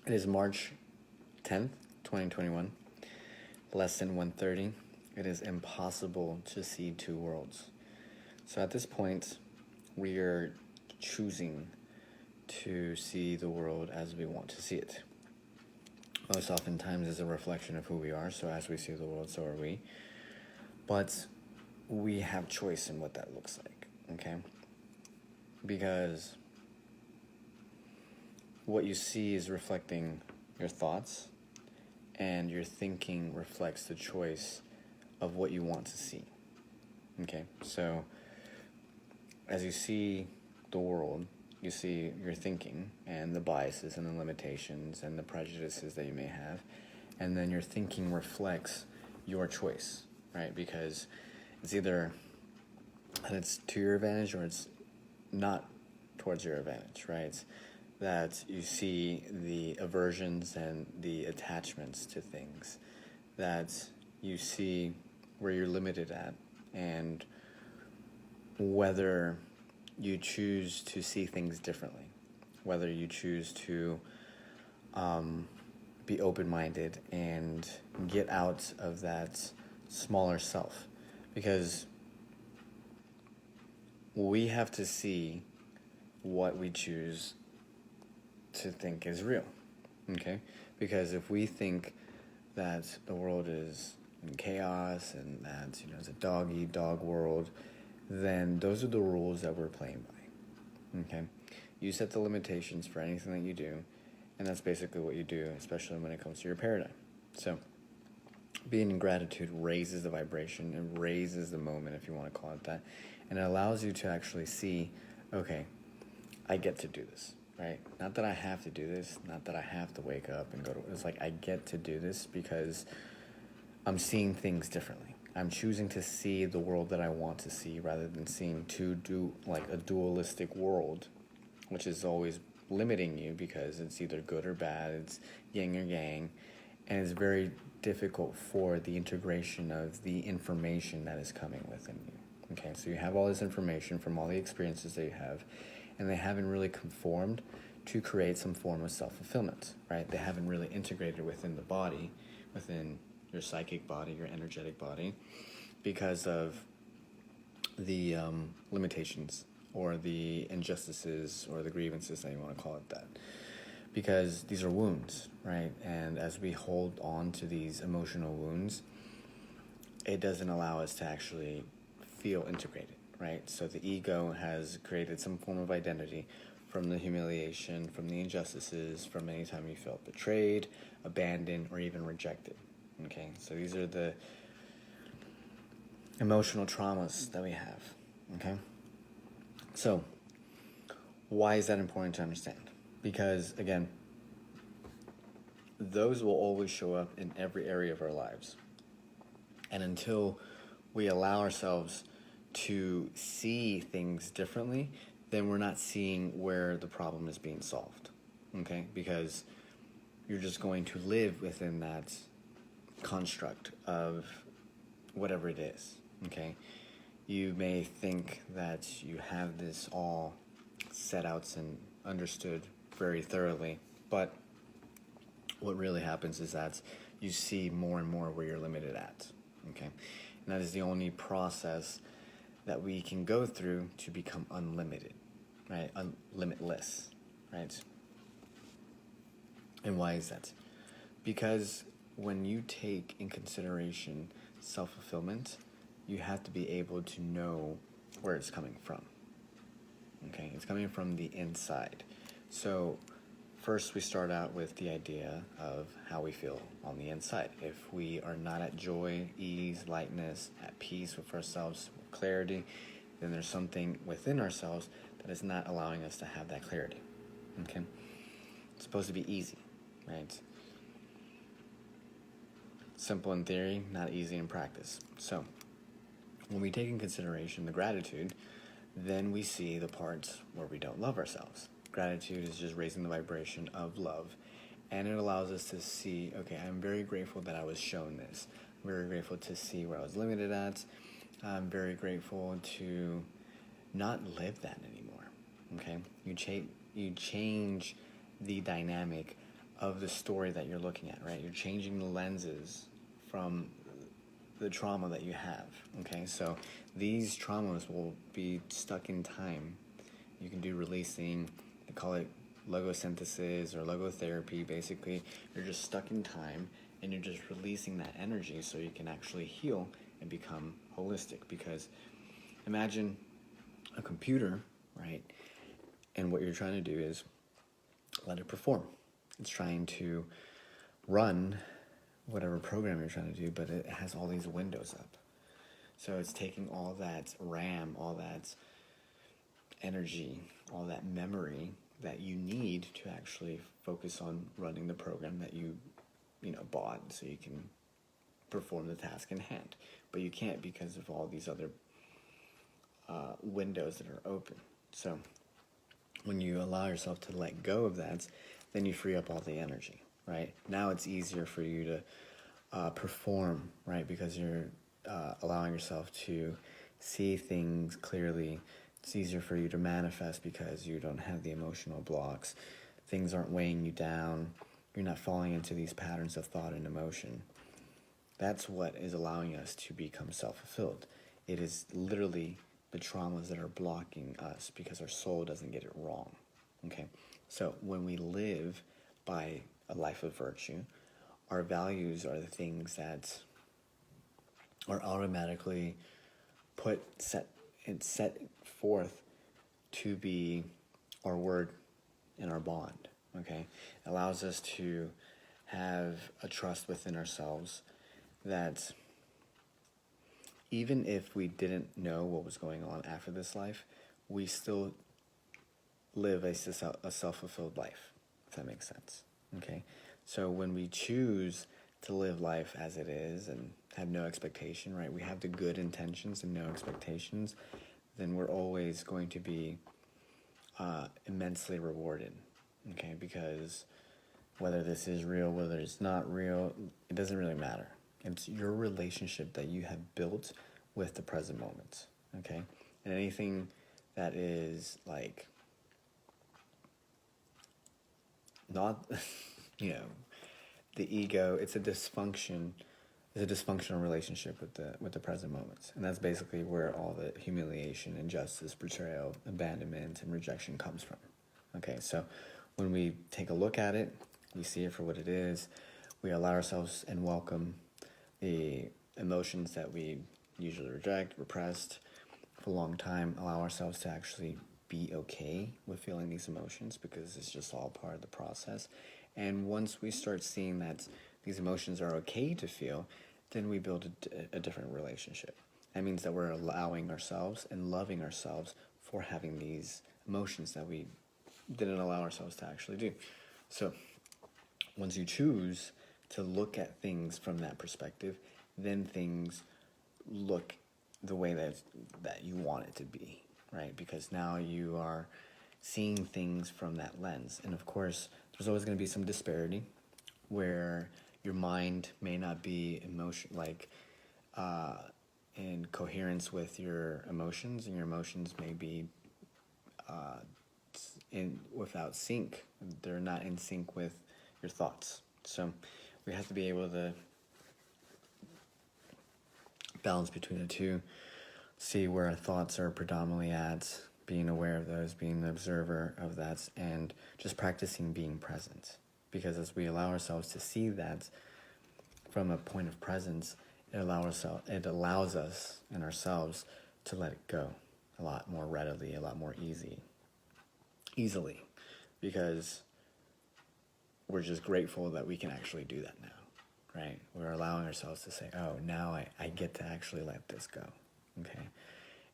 It is March 10th, 2021, lesson 130. It is impossible to see two worlds. So at this point, we are choosing to see the world as we want to see it. Most oftentimes is a reflection of who we are, so as we see the world, so are we. But we have choice in what that looks like, okay? Because what you see is reflecting your thoughts, and your thinking reflects the choice of what you want to see. Okay, so as you see the world, you see your thinking and the biases and the limitations and the prejudices that you may have, and then your thinking reflects your choice, right? Because it's either that it's to your advantage or it's not towards your advantage, right? That you see the aversions and the attachments to things, that you see where you're limited at, and whether you choose to see things differently, whether you choose to be open-minded and get out of that smaller self. Because we have to see what we choose to think is real, okay? Because if we think that the world is in chaos and that, it's a dog-eat-dog world, then those are the rules that we're playing by, okay? You set the limitations for anything that you do, and that's basically what you do, especially when it comes to your paradigm. So being in gratitude raises the vibration, it raises the moment, if you want to call it that, and it allows you to actually see, okay, I get to do this, right? Not that I have to do this, not that I have to wake up and go to, it's like I get to do this because I'm seeing things differently. I'm choosing to see the world that I want to see rather than seeing a dualistic world, which is always limiting you because it's either good or bad, it's yin or yang, and it's very difficult for the integration of the information that is coming within you. Okay, so you have all this information from all the experiences that you have, and they haven't really conformed to create some form of self-fulfillment, right? They haven't really integrated within the body, within your psychic body, your energetic body, because of the limitations or the injustices or the grievances that you want to call it that. Because these are wounds, right? And as we hold on to these emotional wounds, it doesn't allow us to actually feel integrated, right? So the ego has created some form of identity from the humiliation, from the injustices, from any time you felt betrayed, abandoned, or even rejected. Okay, so these are the emotional traumas that we have. Okay, so why is that important to understand? Because again, those will always show up in every area of our lives. And until we allow ourselves to see things differently, then we're not seeing where the problem is being solved. Okay, because you're just going to live within that construct of whatever it is, okay? You may think that you have this all set out and understood very thoroughly, but what really happens is that you see more and more where you're limited at, okay? And that is the only process that we can go through to become unlimited, right? Limitless, right? And why is that? Because when you take in consideration self-fulfillment, you have to be able to know where it's coming from. Okay, it's coming from the inside. So first we start out with the idea of how we feel on the inside. If we are not at joy, ease, lightness, at peace with ourselves, with clarity, then there's something within ourselves that is not allowing us to have that clarity. Okay? It's supposed to be easy, right? Simple in theory, not easy in practice. So, when we take in consideration the gratitude, then we see the parts where we don't love ourselves. Gratitude is just raising the vibration of love, and it allows us to see, okay, I'm very grateful that I was shown this. I'm very grateful to see where I was limited at. I'm very grateful to not live that anymore, okay? You change the dynamic of the story that you're looking at, right? You're changing the lenses from the trauma that you have, okay? So these traumas will be stuck in time. You can do releasing, they call it logosynthesis or logotherapy. Basically, you're just stuck in time and you're just releasing that energy so you can actually heal and become holistic. Because imagine a computer, right? And what you're trying to do is let it perform. It's trying to run whatever program you're trying to do, but it has all these windows up. So it's taking all that RAM, all that energy, all that memory that you need to actually focus on running the program that you bought so you can perform the task in hand. But you can't because of all these other windows that are open. So when you allow yourself to let go of that, then you free up all the energy, right? Now it's easier for you to perform, right? Because you're allowing yourself to see things clearly. It's easier for you to manifest because you don't have the emotional blocks. Things aren't weighing you down. You're not falling into these patterns of thought and emotion. That's what is allowing us to become self-fulfilled. It is literally the traumas that are blocking us because our soul doesn't get it wrong, okay? So when we live by a life of virtue, our values are the things that are automatically set forth to be our word and our bond, okay? It allows us to have a trust within ourselves that even if we didn't know what was going on after this life, we still live a self-fulfilled life, if that makes sense, okay? So when we choose to live life as it is and have no expectation, right? We have the good intentions and no expectations, then we're always going to be immensely rewarded, okay? Because whether this is real, whether it's not real, it doesn't really matter. It's your relationship that you have built with the present moment, okay? And anything that is like not, the ego, it's a dysfunctional relationship with the present moments. And that's basically where all the humiliation, injustice, betrayal, abandonment, and rejection comes from. Okay, so when we take a look at it, we see it for what it is, we allow ourselves and welcome the emotions that we usually reject, repressed for a long time, allow ourselves to actually be okay with feeling these emotions because it's just all part of the process. And once we start seeing that these emotions are okay to feel, then we build a different relationship. That means that we're allowing ourselves and loving ourselves for having these emotions that we didn't allow ourselves to actually do. So once you choose to look at things from that perspective, then things look the way that you want it to be, right? Because now you are seeing things from that lens. And of course, there's always going to be some disparity where your mind may not be in coherence with your emotions, and your emotions may be without sync. They're not in sync with your thoughts. So we have to be able to balance between the two, see where our thoughts are predominantly at, being aware of those, being the observer of that, and just practicing being present. Because as we allow ourselves to see that from a point of presence, it allows us and ourselves to let it go a lot more readily, a lot more easily, because we're just grateful that we can actually do that now, right? We're allowing ourselves to say, oh, now I get to actually let this go, okay?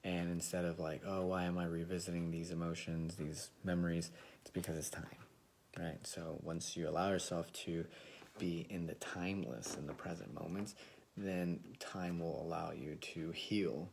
And instead of like, oh, why am I revisiting these emotions, these memories? It's because it's time, right? So once you allow yourself to be in the timeless, in the present moments, then time will allow you to heal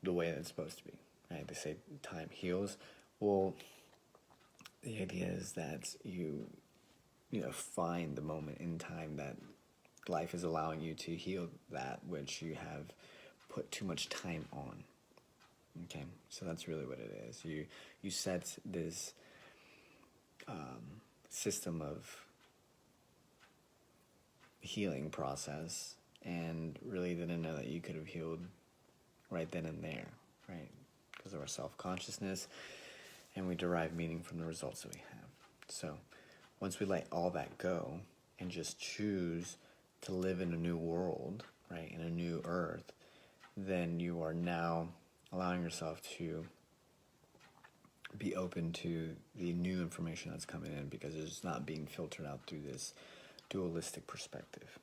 the way that it's supposed to be, right? They say time heals. Well, the idea is that you find the moment in time that life is allowing you to heal that which you have put too much time on. Okay, so that's really what it is. You set this system of healing process and really didn't know that you could have healed right then and there, right? Because of our self-consciousness, and we derive meaning from the results that we have. So once we let all that go and just choose to live in a new world, right, in a new earth, then you are now allowing yourself to be open to the new information that's coming in, because it's not being filtered out through this dualistic perspective.